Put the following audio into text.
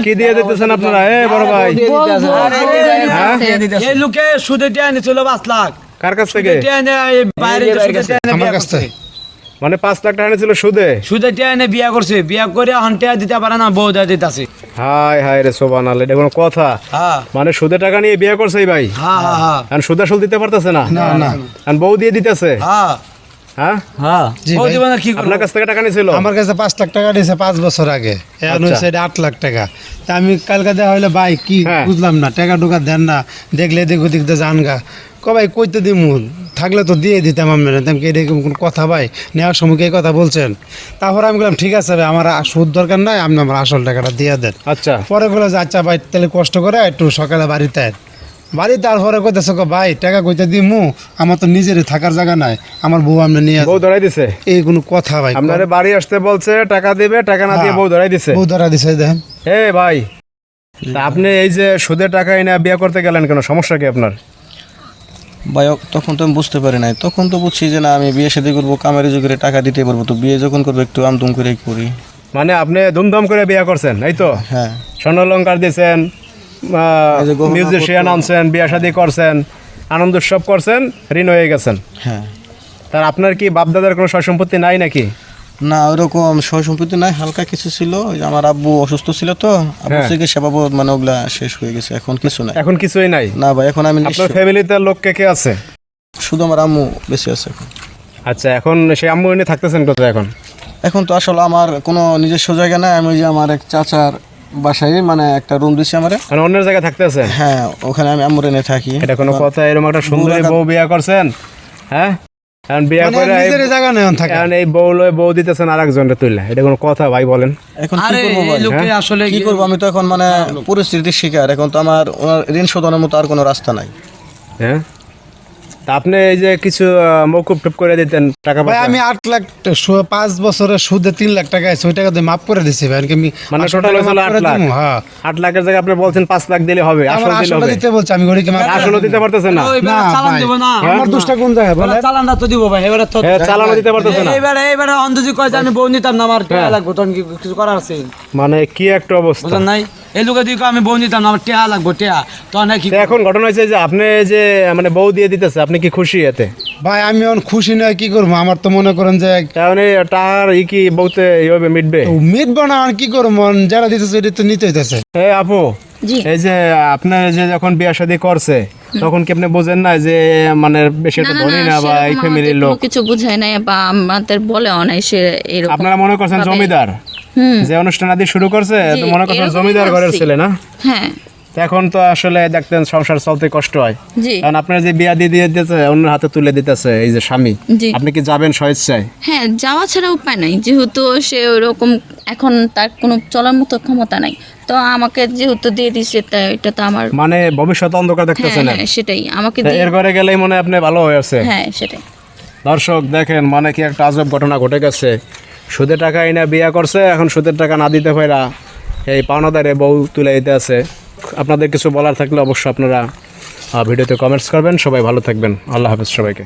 কি দিয়ে দিতেছেন আপনারা? বড় ভাই, এই লোকে সুদে টিয়া নিছিল 5 লাখ। কার কাছ থেকে? আমার কাছ থেকে। মানে 5 লাখ টাকা নিয়েছিল সুদে? সুদে টিয়া এনে বিয়া করছে, বিয়া করে এখন টিয়া দিতে পারে না, বউ দিয়ে দিতেছে। হাই হাই রে সুবহানাল্লাহ, এটা কোনো কথা? হ্যাঁ মানে সুদে টাকা নিয়ে বিয়ে করছে এই ভাই? হ্যাঁ হ্যাঁ আর সুদ আসল দিতে পারতেছে না? না না আর বউ দিয়ে দিতেছে? হ্যাঁ হ্যাঁ, হ্যাঁ জি বউ ভাই। দিবে না কি করবে? আপনার কাছ থেকে টাকা নিয়েছিল? আমার কাছে 5 লাখ টাকা দিয়েছে 5 বছর আগে, এখন আচ্ছা। হচ্ছে এটা 8 লাখ টাকা। তা আমি কালকে দেওয়া হইলে ভাই কি হ্যাঁ। বুঝলাম না, টাকা ঢোকা দেন না, দেখলে এদিক ওদিক দিয়ে যান গা। ভাই কইতে দিমু, থাকলে তো দিয়ে দিতাম আপনারা, তেমন কি এরকম কোনো কথা ভাই? নেওয়ার সময় এই কথা বলছেন। তারপর আমি বললাম ঠিক আছে ভাই, আমার সুদ দরকার নাই, আপনি আমার আসল টাকাটা দিয়ে দেন। আচ্ছা, পরে বলে যে আচ্ছা ভাই তাহলে কষ্ট করে একটু সকালে বাড়িতে আয়। বাড়িতে তারপরে কইতেছে ভাই টাকা কইতে দিমু, আমার তো নিজেরই থাকার জায়গা নাই, আমার বউ আপনি নিয়ে বউ ধরাই দিছে? এই কোনো কথা ভাই? আপনারে বাড়ি আসতে বলছে, টাকা দিবে, টাকা না দিয়ে বউ ধরাই দিছে? বউ ধরা দিছে দেখেন। ভাই, তা আপনি এই যে সুদের টাকা এনে বিয়ে করতে গেলেন কেন? সমস্যা কি আপনার? ভাই তখন তো আমি বুঝতে পারি নাই, তখন তো বুঝছি যে না আমি বিয়ে শাদী করবো, কামারি করে টাকা দিতে পারবো, তো বিয়ে যখন করবো একটু আমদুম করে করি। মানে আপনি ধুমধাম করে বিয়ে করছেন, এই তো? হ্যাঁ স্বর্ণলঙ্কার দিয়েছেন, এই যে গহনা মিউজিশিয়ান আনছেন, বিয়ে শাদী করছেন, আনন্দ উৎসব করছেন, ঋণ হয়ে গেছেন। হ্যাঁ। তার আপনার কি বাপদাদার কোনো সয় সম্পত্তি নাই নাকি? না ওরকম সয় সম্পত্তি নাই, হালকা কিছু ছিল। ওই যে আমার আব্বু অসুস্থ ছিল, তো আব্বু হ্যাঁ। চিকিৎসা বাবদ মানে ওগুলা শেষ হয়ে গেছে, এখন কিছু নাই। এখন কিছুই নাই? না ভাই এখন আমি আপনার নিঃস্ব। ফ্যামিলিতে লোক কে কে আছে? শুধু আমার আম্মু বেঁচে আছে এখন। আচ্ছা, এখন সেই আম্মু এনে থাকতেছেন কোথায় এখন? এখন তো আসলে আমার কোনো নিজস্ব জায়গা নাই, আমি ওই যে আমার এক চাচার বাসায় মানে একটা রুম দিচ্ছি আমারে। মানে অন্যের জায়গায় থাকতেছেন? হ্যাঁ ওখানে আমি আম্মুর এনে থাকি। এটা কোনো কথা? এরকম একটা সুন্দরী বউ বিয়ে করছেন, হ্যাঁ? এখন বিয়ে মানে করে নিজেরই জায়গা নেই এখন থাকে। এখন এই বউ লয়ে বউ দিতেছেন আরেকজনকে তুইলা, এটা কোনো কথা ভাই বলেন? এখন কি আরে করবো এই ভাই? লোকে আসলে কি করবো, আমি তো এখন মানে পরিস্থিতির শিকার। এখন তো আমার ওনার ঋণ শোধনের মতো আর কোনো রাস্তা নাই। হ্যাঁ, তা আপনি এই যে কিছু মৌকুব টুপ করে দিতেন টাকা ভাই পয়সা, আমি 8 লাখ 5 বছরের সুদে 3 লাখ টাকা আছে, ওই টাকা দিয়ে মাফ করে দিছি ভাই। আমি মানে আসল টোটাল টাকা হয়েছিল মাফ 8 করে লাখ? দিমু, হ্যাঁ। 8 লাখের জায়গায় আপনি বলছেন 5 লাখ দিলে হবে, আমার আসল দিলে আসলটা হবে? দিতে বলছে, আমি ঘড়িকে মাফ করে আসলে দিতে পারতেছেন না? ওই না বেটা চালান ভাই, দিব না। আমার দোষটা কোন জায়গায় বলে? চালানটা তো দিব ভাই, এবারে তো হ্যাঁ, চালানো দিতে পারতেছে না? এইবারে অন্ধজি কয় যে আমি বউ নিতাম না, আমার টিয়া লাগবে, তখন কিছু করার আছে? মানে কি একটা অবস্থা! বুঝলেন নাই? এই লোকে দিকে আমি বউ নিতাম না, আমার টিয়া লাগবো, টিয়া তো নাকি। তো এখন ঘটনা হয়েছে যে আপনি যে মানে বউ দিয়ে দিতেছে, আপনি কি খুশি এতে? ভাই আমি এখন খুশি নয়, কি করবো? আমার তো মনে করেন যে কারণ এই টাকার কি বউতে এইভাবে মিটবে? মিটবো না, আর কি করবো? যারা দিতেছে এটা তো নিতে হইতেছে। আপু, এই যে আপনার যে যখন বিয়ে শাদী করছে তখন কি আপনি বোঝেন না যে মানে বেশি একটা ধনী না বা এই ফ্যামিলির লোক? কিছু বুঝায় নাই বা আমাদের বলেও নাই সে এরকম। আপনারা মনে করছেন জমিদার, যে অনুষ্ঠান আদি শুরু করছে তো মনে করছেন এরকমই জমিদার ঘরের ভাবছি। ছেলে না? হ্যাঁ তো এখন তো আসলে দেখতেন সংসার চলতে কষ্ট হয়, জি কারণ আপনার যে বিয়া দিয়ে দিয়ে দিতেছে, অন্যের হাতে তুলে দিতেছে এই যে স্বামী, জি। আপনি কি যাবেন স্বেচ্ছায়? হ্যাঁ, যাওয়া ছাড়া উপায় নাই, যেহেতু সে ওরকম এখন তার কোনো চলার মতো ক্ষমতা নাই, তো আমাকে যেহেতু দিয়ে দিছে তাই এটা তো আমার মানে ভবিষ্যৎ অন্ধকার হ্যাঁ দেখতেছেন? হ্যাঁ সেটাই আমাকে তা এর ঘরে গেলেই মনে হয় আপনি ভালো হয়ে আছে। হ্যাঁ সেটাই। দর্শক দেখেন, মানে কি একটা আজব ঘটনা ঘটে গেছে। সুদের টাকা এনে বিয়ে করছে, এখন সুদের টাকা না দিতে পারা এই পাওনাদারে বউ তুলে দিতে আছে। আপনাদের কিছু বলার থাকলে অবশ্যই আপনারা ভিডিওতে কমেন্টস করবেন। সবাই ভালো থাকবেন, আল্লাহ হাফেজ সবাইকে।